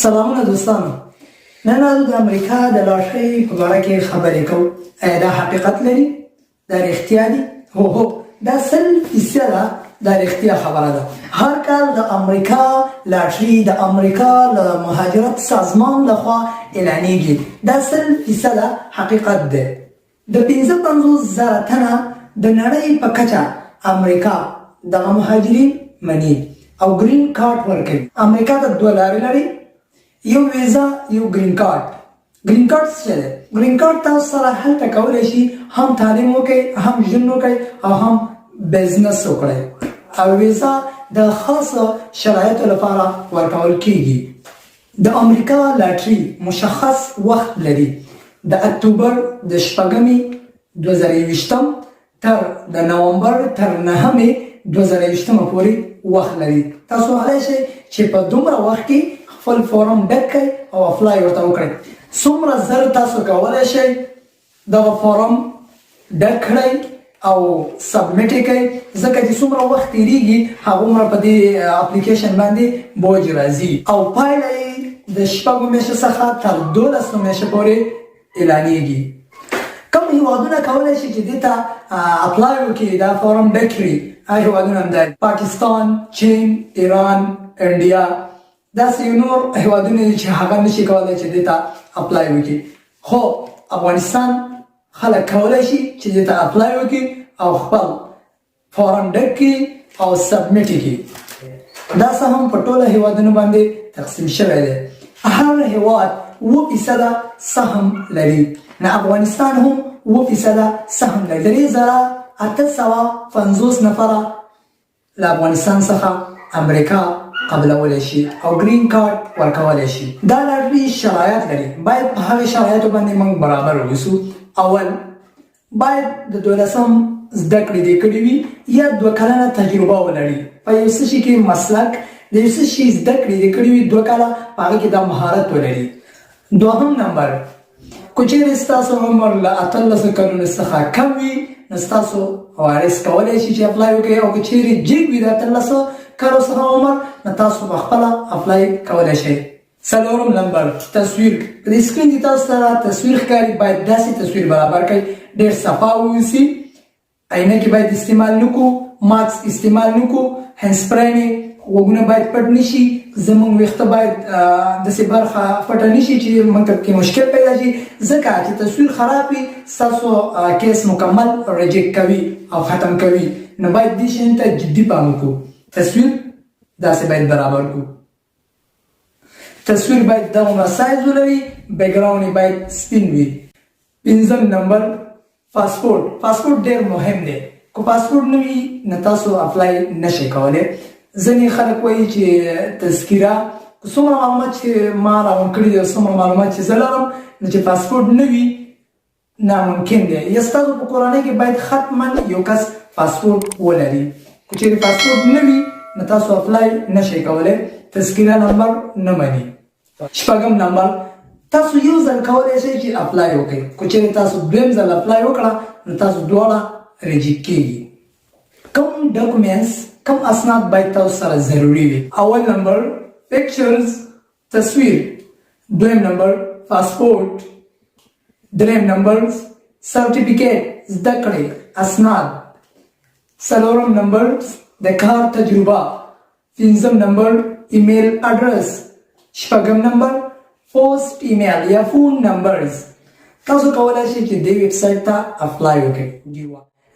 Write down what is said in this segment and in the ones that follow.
سلامونه دوستانو. نن د امریکا د لاټرۍ په اړه کې خبرې کوو. آیا دا حقیقت لري؟ دا رښتیا دي؟ هو دا 100% دا رښتیا خبره ده. هر کال د امریکا لاټرۍ د امریکا له مهاجرت سازمان لخوا اعلانېږي. دا 100% حقیقت ده. د 55,000 تنه د نړۍ په کچه امریکا دغه مهاجرین مني او گرین کارت ورکوي. امریکا د دوه لارې لري، یو ویزا یو گرین کارت. گرین کارت څه دی؟ گرین کارت تاسو سره هلته کولی شي هم تعلیم وکړئ، هم ژوند وکړئ او هم بزنس وکړئ. او ویزا د خاصو شرایطو لپاره ورکول کیږي. د امریکا لاټرۍ مشخص وخت لري، د اکتوبر د 6 2020 تر د نومبر تر 9 2020 پورې وخت لري. تاسو هلای شئ چې په دومره وخت کې خپل فورم ډک کړئ او اپلای ورته وکړئ. څومره زر تاسو کولی شئ دغه فورم ډک کړئ او سبمیټ یې کړئ، ځکه چې څومره وخت تېرېږي هغومره په دې اپلیکیشن باندې بوج راځي او پایله یې د 6 میاشتو څخه تر 12 میاشتو پورې اعلانېږي. کوم هیوادونه کولی شي چې دې ته اپلای وکړي، دا فورم ډک کړي؟ هغه هیوادونه هم دی پاکستان، چین، ایران، انډیا. داسې نور هیوادونه دي چې هغه نشي کولی چې دې ته اپلای وکړي. خو افغانستان خلک کولی شي چې دې ته اپلای وکړي او خپل فورم ډک کړي او سبمیټ یې کړي. دا سهم په ټوله هیوادونو باندې تقسیم شوی دی. هر هیواد 7% سهم لري. نه افغانستان هم 7% سهم لري. 3,850 نفره له افغانستان څخه امریکا قبلولی شي او گرین کارت ورکولی شي. دا لاټرۍ شرایط لري، باید په هغه شرایطو باندې موږ برابر اوسو. اول باید د 12 زده کړې دې کړې وي یا 2 کلنه تجربه ولري په یو څه شي کې مسلک د یو څه شي زده کړې دې کړې وي 2 کاله په هغه کې دا مهارت ولري. دوهم نمبر، که چیرې ستاسو عمر له 18 کلونو څخه کم وي نو ستاسو وارث کولی شي چې اپلای وکړي، او که چیرې جګ وي د 18 کالو څخه عمر نو تاسو په خپله اپلای کولی شئ. څلورم نمبر، تصویر. په دې سکرین کې تاسو سره تصویر ښکاري، باید داسې تصویر برابر کړئ ډېر صفا واوسي. عینکې باید استعمال نه کړو، ماسک استعمال نه کړو، هینډسپری نه، غوږونه باید پټ نه شي، زموږ ویښته باید داسې برخه پټه نه شي چې موږ ته پکې مشکل پیدا شي، ځکه چې تصویر خراب وي ستاسو کیس مکمل ریجیکټ کوي او ختم کوي. نو باید دې شیانو ته جدي پام وکړو. تصویر داسې باید برابر کړو. تصویر باید دغومره سایز ولري، بیکګراوند باید سپین وي. 5م نمبر، پاسپورت. پاسپورت ډېر مهم دی. که پاسپورت نه وي نو تاسو اپلای نشئ کولی. ځینې خلک وایي چې تذکیره، څومره معلومات چې ما راغونډ کړي دي او څومره معلومات چې زه لرم، نو چې پاسپورت نه وي ناممکن دی. یا ستاسو په کورنۍ کې باید حتما یو کس پاسپورت ولري. که چیرې پاسپورت نه وي نو تاسو اپلای نشئ کولی، تذکیره نمبر نه مني. 6م نمبر، تاسو یو ځل کولی شئ چې اپلای وکړئ. که چیرې تاسو دویم ځل اپلای وکړه نو تاسو دواړه ریجیکټ کیږي. کوم ډاکومنټس، کوم اسناد باید تاسو سره ضروري وي؟ اول نمبر پکچرز، تصویر. دویم نمبر پاسپورت. دریم نمبر سرټیفیکیټ، زده کړې اسناد. څلورم نمبر د کار تجربه. 5م نمبر ایمیل اډرس. 6م نمبر پوسټ ایمیل یا فون نمبرز. تاسو کولی شئ چې دې ویب سایټ ته اپلای وکړئ.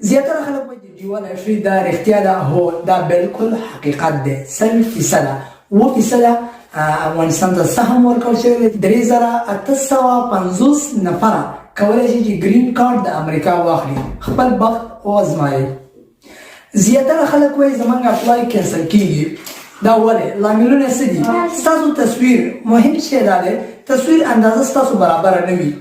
زیاتره خلک وایي چې ډیوا لاټرۍ دا رښتیا ده. هو دا بالکل حقیقت دی. 100% 7% افغانستان ته سهم ورکول شوی دی. 3,850 نفره کولی شي چې گرین کارت د امریکا واخلي، خپل بخت وازمایي. زیاتره خلک وایي زموږ اپلای کینسل کیږي. دا ولې؟ لاملونه څه دي؟ ستاسو تصویر مهم شی دا دی، تصویر اندازه ستاسو برابره نه وي.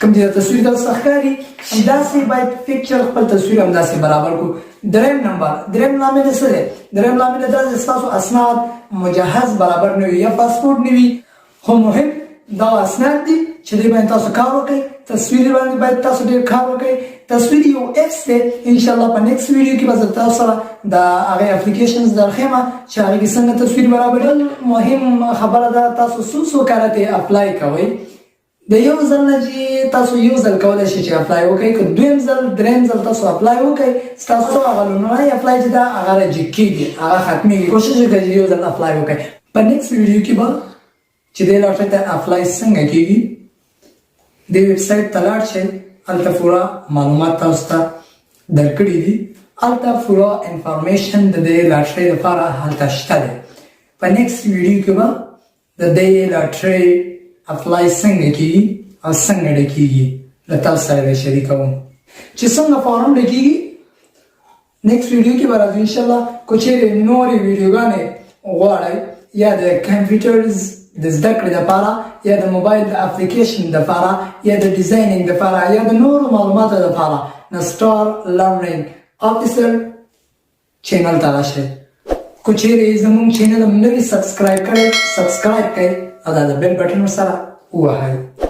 کوم چې تصویر تاسو ښکاري همداسې باید پکچر خپل تصویر همداسې برابر کړو. دریم نمبر، دریم لامل څه دی؟ دریم لامل دا دی ستاسو اسناد مجهز برابر نه وي یا پاسپورت نه وي. خو مهم دا اسناد دي چې دې باندې تاسو کار وکړئ، تصویر باندې باید تاسو ډیر کار وکړئ. تصویر یو ایپس دی، ان شاء الله په نیکسټ ویډیو کې به تاسو سره د هغه اپلیکیشنز درخېما چې هغه کې څنګه تصویر برابرول. مهم خبره ده تاسو څو کارته اپلای کوئ. د یو ځل نه چې تاسو یو ځل کولای شئ چې اپلای وکړئ، که دویم ځل دریم ځل تاسو اپلای وکړئ تاسو هغه لومړی اپلای چې دا هغه رجیکټ کیږي، هغه ختمېږي. کوشش وکړئ چې یو ځل اپلای وکړئ. په نیکسټ ویډیو کې به چې د لاټرۍ ته اپلای څنګه کیږي د ویب سټ ته لاړ شئ، هلته پوره معلومات تاسو ته درکړي دي، هلته پوره انفارمیشن د دې لاټرۍ لپاره هلته شته دی. په نیکسټ ویډیو کې به د دې لاټرۍ اپلای څنګه کیږي او څنګه ډکیږي له تاسو سره شریکوم. چې څنګه فارم ډکیږي نیکسټ ویډیو کې به راځو ان شاء الله. کو چیرې نورې ویډیوګانې غواړئ یا د کمپیوټرز د زده کړې لپاره یا د موبایل د اپلیکیشن لپاره یا د ډیزاینینګ لپاره یا د نورو معلوماتو لپاره نو سټار لرنینګ افیسر چینل ته راشئ. کو چیرې زموږ چینل هم نه وي سبسکرایب کړی، سبسکرایب کړئ او دا د بیل بټن سره ووهئ.